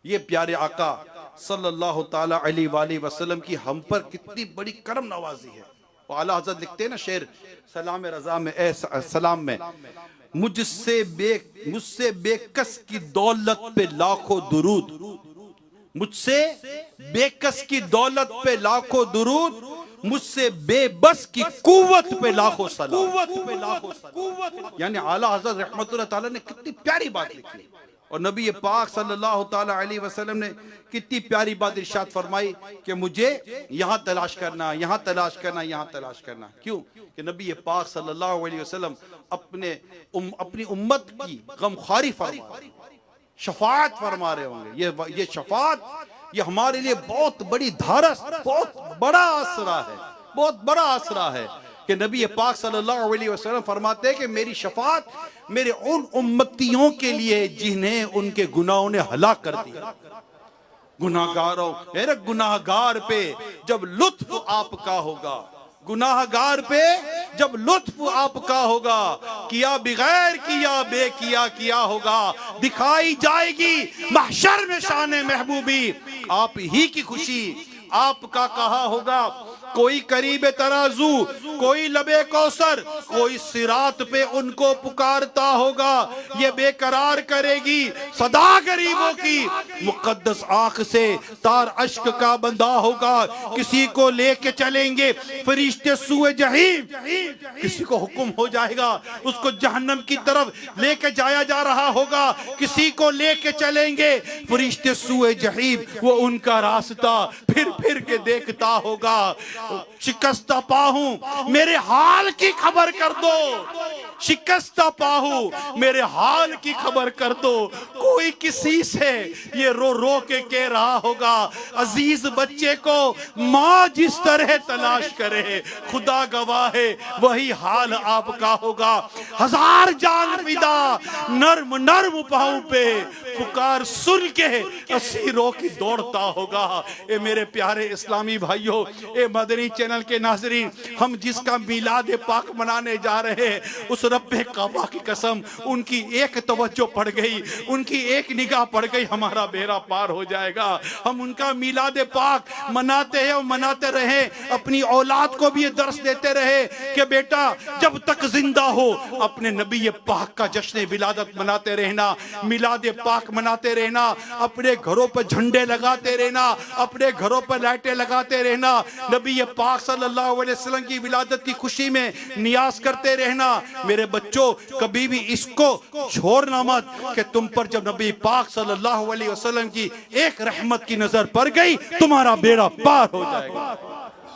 یہ پیارے آقا صلی اللہ تعالی علیہ وآلہ وسلم کی ہم پر کتنی بڑی کرم نوازی ہے. اعلیٰ حضرت لکھتے ہیں نا شعر سلام رضا میں, اے سلام میں, مجھ سے بے کس کی دولت پہ لاکھوں درود, مجھ سے بے کس کی دولت پہ لاکھوں درود, مجھ سے بے بس کی قوت پہ لاکھوں سلام. یعنی اعلیٰ حضرت رحمت اللہ تعالیٰ نے کتنی پیاری بات لکھی, اور نبی پاک صلی اللہ تعالی علیہ وسلم نے کتنی پیاری بات ارشاد فرمائی کہ مجھے یہاں تلاش کرنا, یہاں تلاش کرنا, یہاں تلاش کرنا. کیوں کہ نبی پاک صلی اللہ علیہ وسلم اپنی امت کی غمخواری فرما, شفاعت فرما رہے ہوں گے. یہ شفاعت یہ ہمارے لیے بہت بڑی دھارس, بہت بڑا آسرا ہے, بہت بڑا آسرا ہے کہ نبی پاک صلی اللہ علیہ وسلم فرماتے ہیں کہ میری شفاعت میرے ان امتیوں کے لیے جنہیں ان کے گناہوں نے ہلاک کر دیا. گناہگاروں, میرے گناہگار پہ جب لطف آپ کا ہوگا, گناہگار پہ جب لطف آپ کا ہوگا, کیا بغیر کیا بے کیا ہوگا, دکھائی جائے گی محشر میں شان محبوبی, آپ ہی کی خوشی آپ کا کہا ہوگا. کوئی قریب ترازو, کوئی لبے کوثر, کوئی صراط پہ ان کو پکارتا ہوگا, یہ بے قرار کرے گی صدا غریبوں کی, مقدس آنکھ سے تار اشک کا بندہ ہوگا. کسی کو لے کے چلیں گے فرشتے سوئے جہیم, کسی کو حکم ہو جائے گا اس کو جہنم کی طرف لے کے جایا جا رہا ہوگا, کسی کو لے کے چلیں گے فرشتے سوئے جہیم, وہ ان کا راستہ پھر کے دیکھتا ہوگا. شکستہ پاہوں میرے حال کی خبر کر دو, شکستہ پاہوں میرے حال کی خبر کر دو. کوئی کسی سے یہ رو کے کہہ رہا ہوگا, عزیز بچے کو ماں جس طرح تلاش کرے, خدا گواہ ہے وہی حال آپ کا ہوگا. 1000 جان فدا نرم پاؤں پہ پکار سن کے اسیروں کی دوڑتا ہوگا. اے میرے پیارے اسلامی بھائیوں, اے مدنی چینل کے ناظرین, ہم جس کا میلاد پاک منانے جا رہے ہیں اس رب کعبہ کی قسم, ان کی ایک توجہ پڑ گئی, ان کی ایک نگاہ پڑ گئی, ہمارا بیڑا پار ہو جائے گا. ہم ان کا میلاد پاک مناتے ہیں اور مناتے رہیں, اپنی اولاد کو بھی یہ درس دیتے رہے کہ بیٹا جب تک زندہ ہو اپنے نبی پاک کا جشن ولادت مناتے رہنا, میلاد پاک مناتے رہنا, اپنے گھروں پر جھنڈے لگاتے رہنا, اپنے گھروں پر لائٹیں لگاتے رہنا, نبی پاک صلی اللہ علیہ وسلم کی ولادت کی خوشی میں نیاز کرتے رہنا. میرے بچوں کبھی بھی اس کو چھوڑنا مت کہ تم پر جب نبی پاک صلی اللہ علیہ وسلم کی ایک رحمت کی نظر پڑ گئی تمہارا بیڑا پار ہو جائے گا.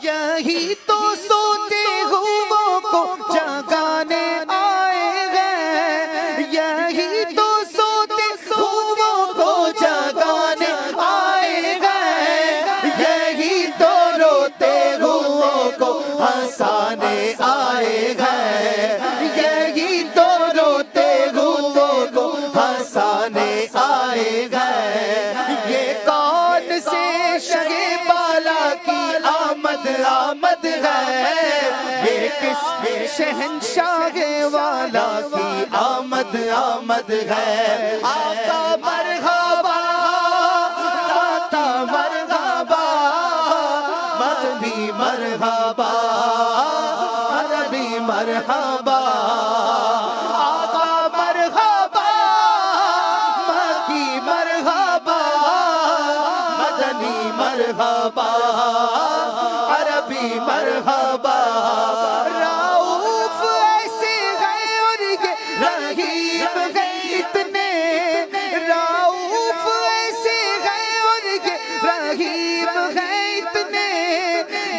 یہی تو سوتے ہوئوں کو جگانے آئے گئے, یہی تو سوتے ہوئوں کو جگانے آئے گئے, یہی تو روتے ہوئوں کو ہنسانے آئے گئے, یہی تو روتے ہوئوں کو ہنسانے آئے گئے. یہ کون سے شگے بالا کی آمد ہے, یہ کس شہنشاہ والا کی آمد ہے. آقا مرحبا, داتا مرحبا, مدنی مرحبا, عربی مرحبا. آقا مرحبا, مکی مرحبا, مرحبا عربی مرحبا رؤوف ایسے ہیں اور یہ رحیم ہیں اتنے رؤوف ایسے ہیں اور یہ رحیم ہیں اتنے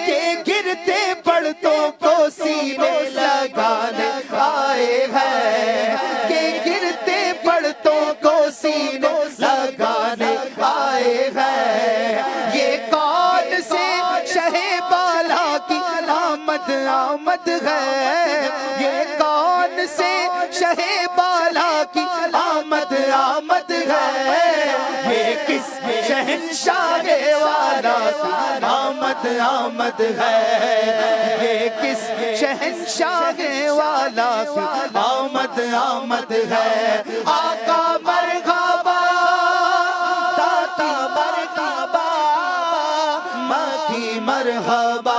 کہ گرتے پڑتوں کو سینے لگانے آئے ہیں کہ گرتے پڑتوں کو سینے لگانے آئے ہیں یہ کون سے شہ بالا کی آمد آمد ہے یہ کون سے شہ بالا کی آمد آمد ہے یہ کس شہنشاہ والا کی آمد آمد ہے یہ کس شہنشاہ والا کی آمد آمد ہے آقا مرحبا داتا مرحبا مکی مرحبا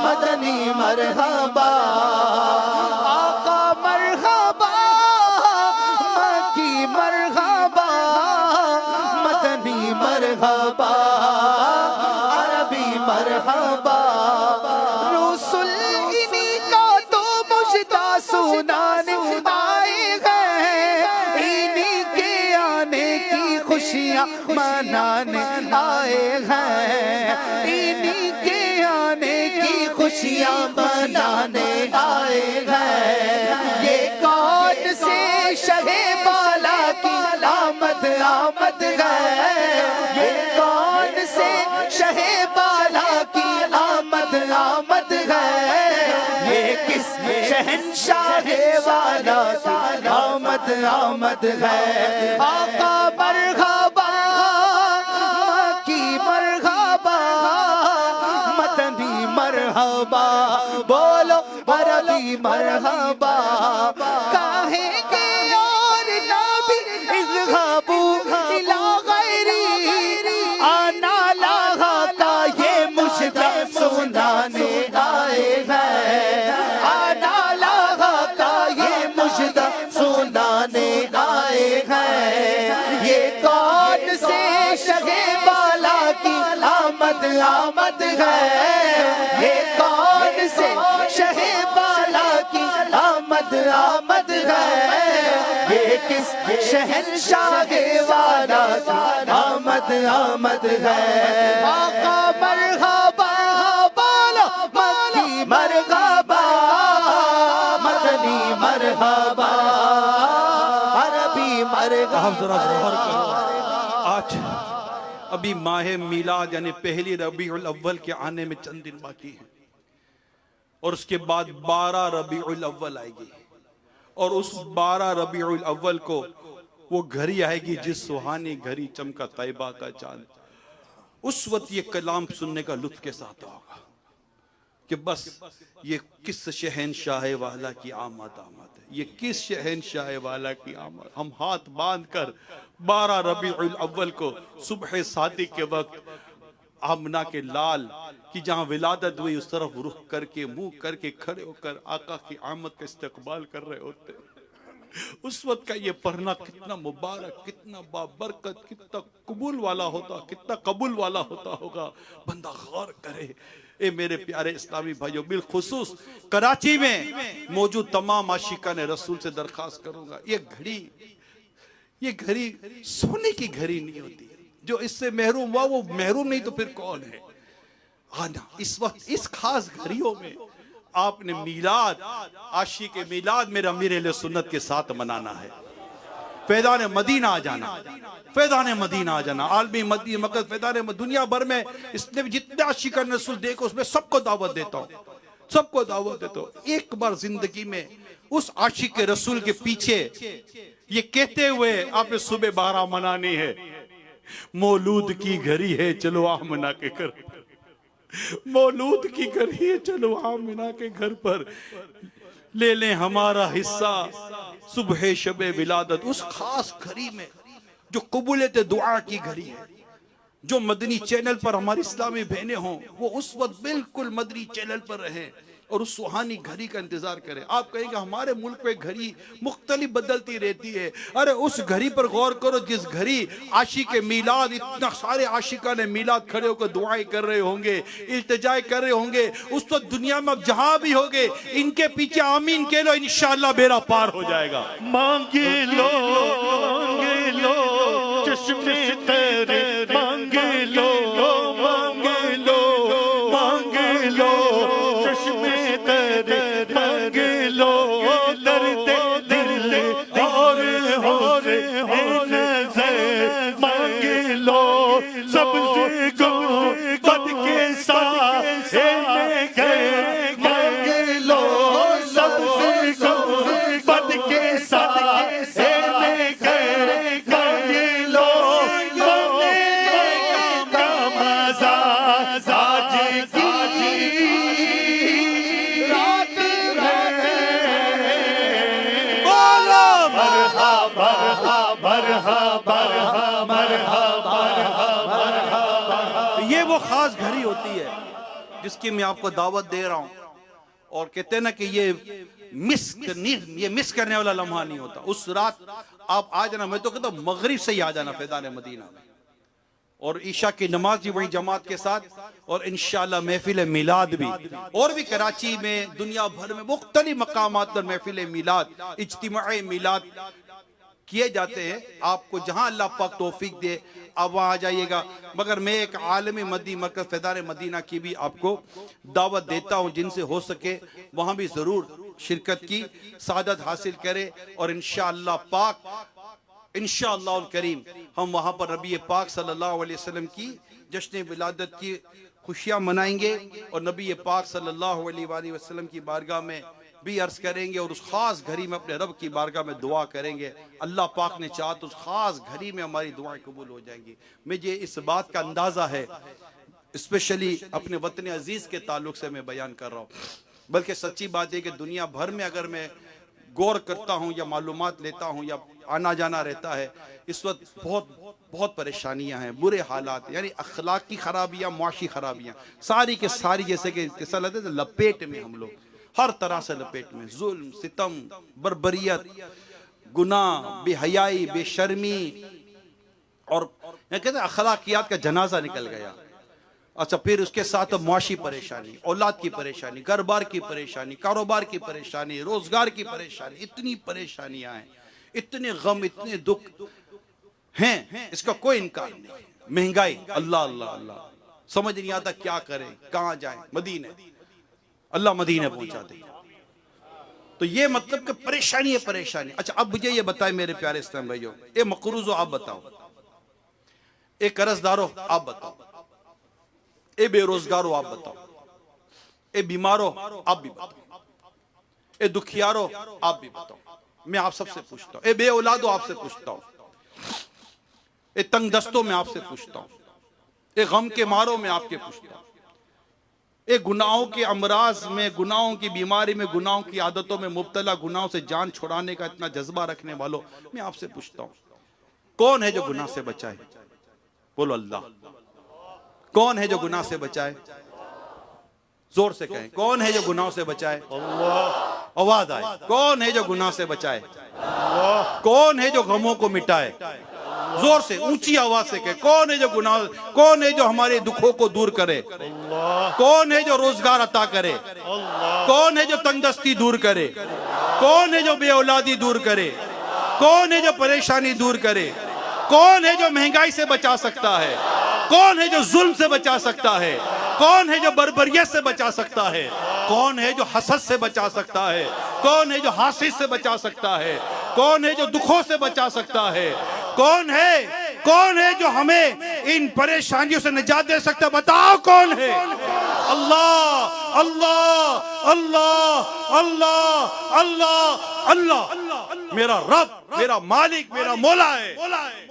مدنی مرحبا آقا مرحبا مکی مرحبا مدنی مرحبا عربی مرحبا رسول انہی کا تو مجدہ سنانے آئے ہیں انہی کے آنے کی خوشیاں منانے آئے ہیں انہی کے آنے کی خوشیاں منانے آئے ہیں یہ کون سے شہ بالا کی آمد آمد ہے یہ کون سے شہ بالا کی آمد آمد ہے یہ کس شہنشاہ والا کی آمد آمد ہے آقا مرحبا مکی مرحبا مدنی مرحبا بولو عربی مرحبا کاہے کے اور نبی اذهبوا الى غیری آنا لاغا کا یہ مجدہ سنانے آئے ہیں آنا لاغا کا یہ مجدہ سنانے آئے ہیں یہ کون سے شہ بالا کی آمد آمد ہے یہ کون سے شہ بالا کی آمد آمد ہے یہ کس شہنشاہ والا کی آمد آمد ہے آقا مرحبا بولو مکی مرحبا مدنی مرحبا عربی مرحبا آپ ذرا غور کرو آج ابھی ماہ میلاد یعنی پہلی ربیع الاول کے آنے میں چند دن باقی ہیں اور اس کے بعد 12 ربیع الاول آئے گی اور اس 12 ربیع الاول کو وہ گھڑی آئے گی جس سہانی گھڑی چمکا طیبہ کا چاند اس وقت یہ کلام سننے کا لطف کے ساتھ ہوگا کہ بس یہ کس شہنشاہ والا کی آمد آمد ہے یہ کس شہنشاہ والا کی آمد ہم ہاتھ باندھ کر 12 ربیع الاول کو صبح صادق کے وقت آمنہ کے لال کی جہاں ولادت ہوئی اس طرف رخ کر کے منہ کر کے کھڑے ہو کر آقا کی آمد کا استقبال کر رہے ہوتے اس وقت کا یہ پڑھنا کتنا مبارک کتنا بابرکت کتنا قبول والا ہوتا کتنا قبول والا ہوتا ہوگا بندہ غور کرے اے میرے پیارے اسلامی بھائیوں بالخصوص کراچی میں موجود تمام عاشقان رسول سے درخواست کروں گا یہ گھڑی سونے کی گھڑی نہیں ہوتی جو اس سے محروم ہوا وہ محروم نہیں تو پھر کون ہے آنا اس وقت اس خاص گھڑیوں میں آپ نے میلاد عاشق میلاد میرا امیر اہل سنت کے ساتھ منانا ہے فیضان مدینہ آ جانا فیضان مدینہ آ جانا عالمی مدینہ مقصد فیضان دنیا بھر میں اس نے جتنے عاشقان رسول دیکھو اس میں سب کو دعوت دیتا ہوں سب کو دعوت دیتا ہوں ایک بار زندگی میں اس عاشق رسول کے پیچھے یہ کہتے ہوئے آپ نے صبح 12 منانی ہے مولود کی گھڑی ہے چلو آمنہ کے گھر مولود کی گھڑی ہے چلو آمنہ کے گھر پر لے لیں ہمارا حصہ صبح شب ولادت اس خاص گھڑی میں جو قبولیت دعا کی گھڑی ہے جو مدنی چینل پر ہماری اسلامی بہنیں ہوں وہ اس وقت بالکل مدنی چینل پر رہیں اور اس سہانی گھڑی کا انتظار کریں. آپ کہیں گے ہمارے ملک میں گھڑی مختلف بدلتی رہتی ہے. ارے اس گھڑی پر غور کرو جس گھڑی عاشق میلاد، اتنا سارے عاشقان میلاد کھڑے ہو کر دعائیں کر رہے ہوں گے، التجائے کر رہے ہوں گے. اس وقت دنیا میں اب جہاں بھی ہوگے ان کے پیچھے آمین کہہ لو، انشاءاللہ بیڑا پار ہو جائے گا. مانگے لو چشمے تیرے، مانگے لو چشمے تیرے، مانگے لو درد دل اور حسن نظر، مانگے لو سب سے گنبد کے ساتھ گئے، مانگے لو سب سے گنبد کے ساتھ گئے، مانگے لو کا مزہ آج کی رات بولو مرحبا مرحبا مرحبا. یہ وہ خاص گھڑی ہوتی ہے جس کی میں آپ کو دعوت دے رہا ہوں. اور کہتے ہیں نا کہ یہ مس کرنے والا لمحہ نہیں ہوتا. اس رات آپ آ جانا، میں تو کہتا ہوں مغرب سے ہی آ جانا فیضان مدینہ میں، اور عشاء کی نماز بھی وہیں جماعت کے ساتھ، اور انشاءاللہ محفل میلاد بھی. اور بھی کراچی میں، دنیا بھر میں مختلف مقامات پر محفل میلاد، اجتماع میلاد کیے جاتے ہیں. آپ کو جہاں اللہ پاک توفیق دے آپ وہاں آ جائیے گا. مگر میں ایک عالمی مدی مرکز فیضان مدینہ کی بھی آپ کو دعوت دیتا ہوں، جن سے ہو سکے وہاں بھی ضرور شرکت کی سعادت حاصل کرے. اور انشاءاللہ پاک، انشاءاللہ الکریم ہم وہاں پر نبی پاک صلی اللہ علیہ وسلم کی جشن ولادت کی خوشیاں منائیں گے، اور نبی پاک صلی اللہ علیہ وآلہ وسلم کی بارگاہ میں بھی عرض کریں گے، اور اس خاص گھڑی میں اپنے رب کی بارگاہ میں دعا کریں گے. اللہ پاک نے چاہا تو اس خاص گھڑی میں ہماری دعائیں قبول ہو جائیں گی. مجھے اس بات کا اندازہ ہے، اسپیشلی اپنے وطن عزیز کے تعلق سے میں بیان کر رہا ہوں، بلکہ سچی بات ہے کہ دنیا بھر میں اگر میں غور کرتا ہوں یا معلومات لیتا ہوں یا آنا جانا رہتا ہے، اس وقت بہت پریشانیاں ہیں، برے حالات، یعنی اخلاقی خرابیاں، معاشی خرابیاں، ساری کے ساری جیسے کہ کیسا لگتا ہے لپیٹ میں، ہم لوگ ہر طرح سے لپیٹ میں، ظلم، ستم، بربریت، گناہ، بے حیائی، بے شرمی، اور کہتے ہیں اخلاقیات کا جنازہ نکل گیا. اچھا پھر اس کے ساتھ معاشی پریشانی، اولاد کی پریشانی، گھر بار کی پریشانی، کاروبار کی پریشانی، روزگار کی پریشانی، اتنی پریشانیاں ہیں، اتنے غم، اتنے دکھ ہیں، اس کا کوئی انکار نہیں. مہنگائی، اللہ اللہ اللہ، سمجھ نہیں آتا کیا کریں، کہاں جائیں. مدینہ، اللہ مدینہ پہنچا دے. تو یہ مطلب کہ پریشانی ہے، پریشانی. اچھا اب مجھے یہ بتائیں میرے پیارے اسلام بھائیو، اے مقروض ہو آپ بتاؤ، اے قرض دار ہو آپ بتاؤ، اے بے روزگار ہو آپ بتاؤ، اے بیمار ہو آپ بھی بتاؤ، اے دکھیار ہو آپ بھی بتاؤ. میں آپ سب سے پوچھتا ہوں، اے بے اولاد ہو آپ سے پوچھتا ہوں، اے تنگ دستوں میں آپ سے پوچھتا ہوں، اے غم کے ماروں میں آپ کے پوچھتا ہوں، اے گناہوں کے امراض میں، گناہوں کی بیماری میں، گناہوں کی عادتوں میں مبتلا، گناہوں سے جان چھڑانے کا اتنا جذبہ رکھنے والوں، میں آپ سے پوچھتا ہوں، کون ہے جو گناہ سے بچائے؟ بولو اللہ. کون ہے جو گناہ سے بچائے؟ زور سے کہیں، کون ہے جو گناہوں سے بچائے؟ آواز آئے، کون ہے جو گناہ سے بچائے؟ کون ہے جو غموں کو مٹائے؟ زور سے اونچی آواز سے کہیں، کون ہے جو گناہ، کون ہے جو ہمارے دکھوں کو دور کرے؟ کون ہے جو روزگار عطا کرے؟ کون ہے جو تنگ دستی دور کرے؟ کون ہے جو بے اولادی دور کرے؟ کون ہے جو پریشانی دور کرے؟ کون ہے جو مہنگائی سے بچا سکتا ہے؟ کون ہے جو ظلم سے بچا سکتا ہے؟ کون ہے جو بربریت سے بچا سکتا ہے؟ کون ہے جو حسد سے بچا سکتا ہے؟ کون ہے جو حاسد سے بچا سکتا ہے؟ کون ہے جو دکھوں سے بچا سکتا ہے؟ کون ہے جو ہمیں ان پریشانیوں سے نجات دے سکتا ہے؟ بتاؤ کون ہے؟ اللہ اللہ اللہ اللہ اللہ اللہ، میرا رب، میرا مالک، میرا مولا ہے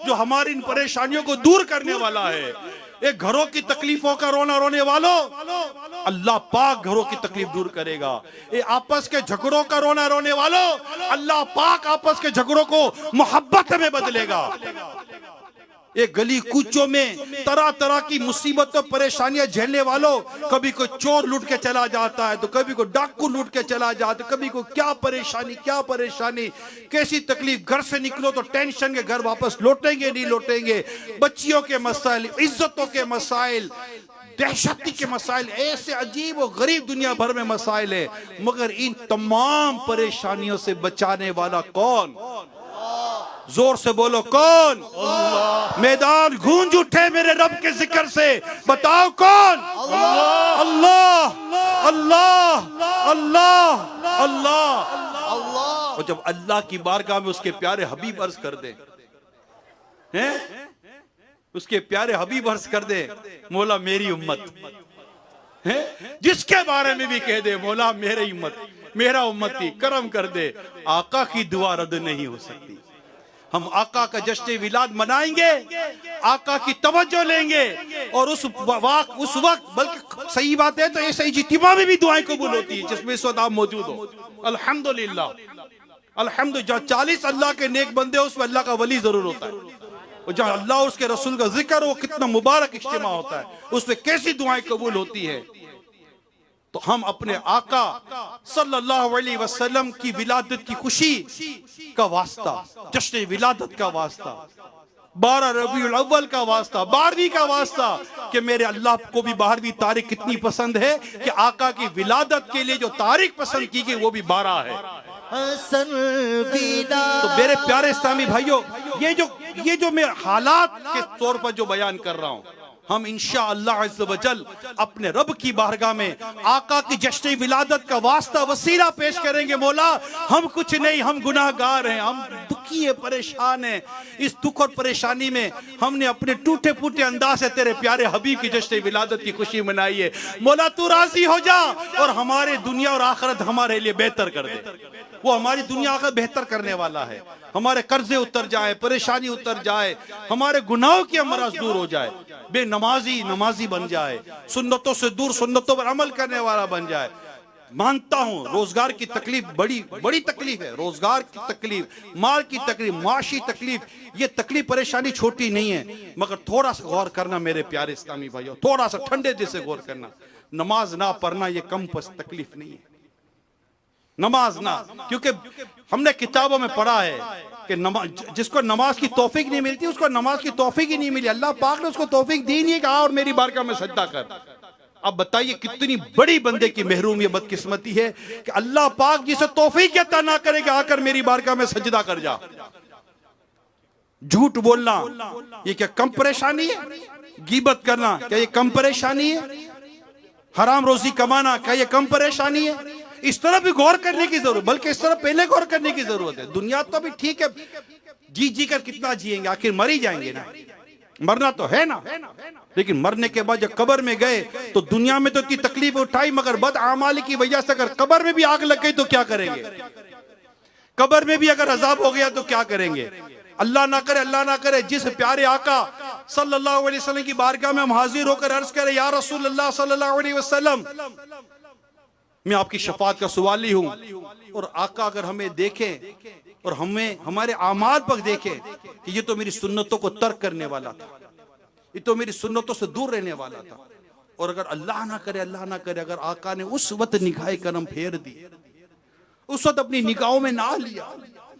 جو ہماری ان پریشانیوں کو دور کرنے والا ہے. ایک گھروں کی تکلیفوں کا رونا رونے والوں، اللہ پاک گھروں کی تکلیف دور کرے گا. اے آپس کے جھگڑوں کا رونا رونے والوں، اللہ پاک آپس کے جھگڑوں کو محبت میں بدلے گا. ایک گلی کوچوں میں طرح طرح کی مصیبتوں پریشانیاں جھیلنے والوں، کبھی کوئی چور لوٹ کے چلا جاتا ہے تو کبھی کوئی ڈاکو لوٹ کے چلا جاتا ہے، کبھی کوئی کیا پریشانی، کیسی تکلیف، گھر سے نکلو تو ٹینشن کے گھر واپس لوٹیں گے نہیں لوٹیں گے، بچیوں کے مسائل، عزتوں کے مسائل، دہشتی کے مسائل، ایسے عجیب و غریب دنیا بھر میں مسائل ہیں، مگر ان تمام پریشانیوں سے بچانے والا کون؟ زور سے بولو کون؟ میدان گونج اٹھے میرے رب کے ذکر سے، بتاؤ کون؟ اللہ اللہ اللہ اللہ۔ اور جب اللہ کی بارگاہ میں اس کے پیارے حبیب عرض کر دے، اس کے پیارے حبیب عرض کر دے مولا میری امت، جس کے بارے میں بھی کہہ دے مولا میری امت، میرا امتی، کرم کر دے، آقا کی دعا رد نہیں ہو سکتی۔ ہم آقا کا جشن ولاد منائیں گے، آقا کی توجہ لیں گے، اور اس وقت بلکہ صحیح بات ہے تو ایسا اجتماع میں بھی دعائیں قبول ہوتی ہیں جس میں اس وقت آپ موجود ہو۔ الحمدللہ الحمدللہ، جہاں 40 اللہ کے نیک بندے اس میں اللہ کا ولی ضرور ہوتا ہے، اور جہاں اللہ اور اس کے رسول کا ذکر ہو، کتنا مبارک اجتماع ہوتا ہے، اس میں کیسی دعائیں قبول ہوتی ہیں۔ تو ہم اپنے آقا صلی اللہ علیہ وسلم کی ولادت کی خوشی کا واسطہ، جشن ولادت کا واسطہ، 12 ربیع الاول کا واسطہ، 12ویں کا واسطہ، کہ میرے اللہ کو بھی 12ویں تاریخ کتنی پسند ہے کہ آقا کی ولادت کے لیے جو تاریخ پسند کی گئی وہ بھی 12 ہے۔ تو میرے پیارے اسلامی بھائیوں، یہ جو میں حالات کے طور پر جو بیان کر رہا ہوں، ہم انشاءاللہ عز و جل اپنے رب کی بارگاہ میں آقا کی جشن ولادت کا واسطہ وسیلہ پیش کریں گے۔ مولا ہم کچھ نہیں، ہم گناہگار ہیں، ہم دکھی ہیں، پریشان ہیں، اس دکھ اور پریشانی میں ہم نے اپنے ٹوٹے پھوٹے انداز سے تیرے پیارے حبیب کی جشن ولادت کی خوشی منائی ہے۔ مولا تو راضی ہو جا اور ہمارے دنیا اور آخرت ہمارے لیے بہتر کر دے۔ وہ ہماری دنیا آخرت بہتر کرنے والا ہے، ہمارے قرضے اتر جائے، پریشانی اتر جائے، ہمارے گناہوں کی امراض دور ہو جائے، بے نمازی بن جائے، سنتوں سے دور سنتوں پر عمل کرنے والا بن جائے۔ مانتا ہوں روزگار کی تکلیف بڑی تکلیف ہے، روزگار کی تکلیف، مال کی تکلیف، معاشی تکلیف، یہ تکلیف پریشانی چھوٹی نہیں ہے، مگر تھوڑا سا غور کرنا میرے پیارے اسلامی بھائیوں، تھوڑا سا ٹھنڈے دل سے غور کرنا، نماز نہ پڑھنا یہ کم تکلیف نہیں ہے، نماز نہ، کیونکہ ہم نے کتابوں میں پڑھا ہے کہ جس کو نماز کی توفیق نہیں ملتی اس کو نماز کی توفیق ہی نہیں ملی، اللہ پاک نے اس کو توفیق دی نہیں کہ آ اور میری بارگاہ میں سجدہ کر۔ اب بتائیے کتنی بڑی بندے کی محروم یہ بدقسمتی ہے کہ اللہ پاک جسے توفیق عطا نہ کرے کہ آ کر میری بارگاہ میں سجدہ کر جا۔ جھوٹ بولنا یہ کیا کم پریشانی ہے؟ غیبت کرنا کیا یہ کم پریشانی ہے؟ حرام روزی کمانا کیا یہ کم پریشانی ہے؟ اس طرح بھی غور کرنے کی ضرورت، بلکہ اس طرح پہلے غور کرنے کی ضرورت ہے۔ دنیا تو بھی ٹھیک ہے، جی کر کتنا جیئیں گے، آخر مر ہی جائیں گے نا، مرنا تو ہے نا، لیکن مرنے کے بعد جب قبر میں گئے تو دنیا میں تو اتنی تکلیف اٹھائی، مگر بد اعمال کی وجہ سے اگر قبر میں بھی آگ لگ گئی تو کیا کریں گے؟ قبر میں بھی اگر عذاب ہو گیا تو کیا کریں گے؟ اللہ نہ کرے جس پیارے آقا صلی اللہ علیہ وسلم کی بارگاہ میں ہم حاضر ہو کر عرض کریں یا رسول اللہ صلی اللہ علیہ وسلم میں آپ کی شفاعت کا سوالی ہوں، اور آقا اگر ہمیں دیکھیں اور ہمارے اعمال پر دیکھیں کہ یہ تو میری سنتوں کو ترک کرنے والا تھا، یہ تو میری سنتوں سے دور رہنے والا تھا، اور اگر اللہ نہ کرے اگر آقا نے اس وقت نگاہ کرم پھیر دی، اس وقت اپنی نگاہوں میں نہ لیا،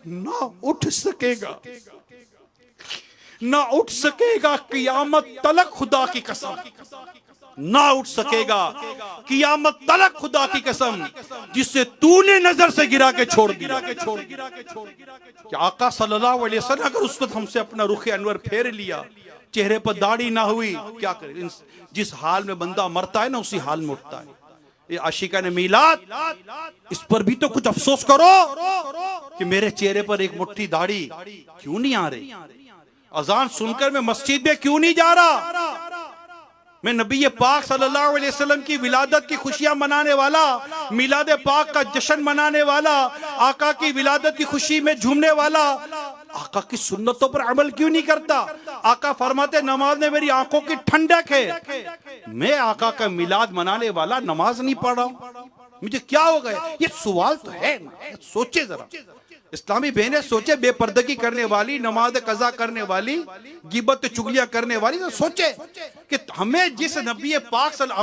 نہ اٹھ سکے گا قیامت تلک، خدا کی قسم نہ اٹھ سکے گا قیامت تلک، خدا کی قسم جسے تو نے نظر سے گرا کے چھوڑ دیا۔ کہ آقا صلی اللہ علیہ وسلم اگر اس وقت ہم سے اپنا رخ انور پھیر لیا، چہرے پر داڑھی نہ ہوئی، کیا کرے؟ جس حال میں بندہ مرتا ہے نا اسی حال میں اٹھتا ہے۔ یہ عاشقان میلاد، اس پر بھی تو کچھ افسوس کرو کہ میرے چہرے پر ایک مٹھی داڑھی کیوں نہیں آ رہی؟ اذان سن کر میں مسجد میں کیوں نہیں جا رہا؟ میں نبی پاک صلی اللہ علیہ وسلم کی ولادت کی خوشیاں منانے والا، میلاد پاک کا جشن منانے والا، آقا کی ولادت کی خوشی میں جھومنے والا، آقا کی سنتوں پر عمل کیوں نہیں کرتا؟ آقا فرماتے نماز نے میری آنکھوں کی ٹھنڈک ہے، میں آقا کا میلاد منانے والا نماز نہیں پڑھ رہا ہوں، مجھے کیا ہو گیا؟ یہ سوال تو ہے نا، سوچے ذرا، اسلامی بہنیں سوچے، بے پردگی کرنے والی، نماز قضا کرنے والی، غیبت و چغلیاں کرنے والی، تو سوچے کہ ہمیں جس نبی پاک صلی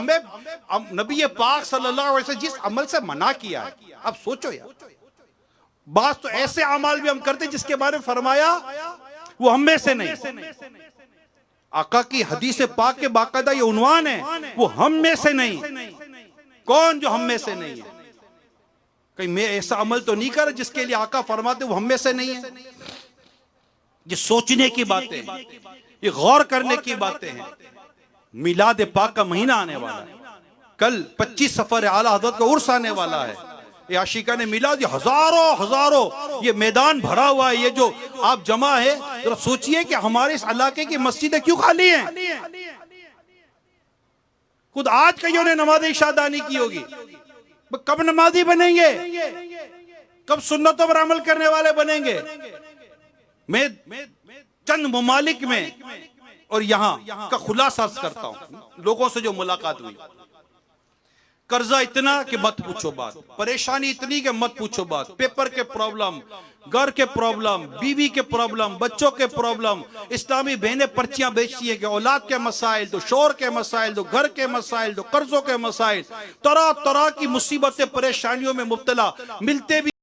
اللہ علیہ وسلم جس عمل سے منع کیا ہے، اب سوچو یار، بعض تو ایسے اعمال بھی ہم کرتے جس کے بارے میں فرمایا وہ ہم میں سے نہیں. آقا کی حدیث پاک کے باقاعدہ یہ عنوان ہے، وہ ہم میں سے نہیں. کون جو ہم میں سے نہیں ہے؟ کہیں میں ایسا عمل تو نہیں کر جس کے لیے آقا فرماتے وہ ہم میں سے نہیں ہے. یہ سوچنے کی باتیں ہیں، یہ غور کرنے کی باتیں ہیں. میلاد پاک کا مہینہ آنے والا ہے، کل 25 سفر اعلیٰ حضرت کا عرس آنے والا ہے. یہ عاشقان میلاد، یہ ہزاروں یہ میدان بھرا ہوا ہے. یہ جو آپ جمع ہے، ذرا سوچئے کہ ہمارے اس علاقے کی مسجدیں کیوں خالی ہیں؟ خود آج کئیوں نے نماز عشاء ادا نہیں کی ہوگی. کب نمازی بنیں گے؟ کب سنتوں پر عمل کرنے والے بنیں گے؟ میں چند ممالک میں اور یہاں کا خلاصہ کرتا ہوں، لوگوں سے جو ملاقات ہوئی. قرضہ اتنا کہ مت پوچھو بات، پریشانی اتنی کہ مت پوچھو بات، پیپر کے پرابلم، گھر کے پرابلم، بیوی کے پرابلم، بچوں کے پرابلم. اسلامی بہنیں پرچیاں بیچتی ہیں کہ اولاد کے مسائل، تو شور کے مسائل، تو گھر کے مسائل، تو قرضوں کے مسائل، طرح طرح کی مصیبتیں پریشانیوں میں مبتلا. ملتے بھی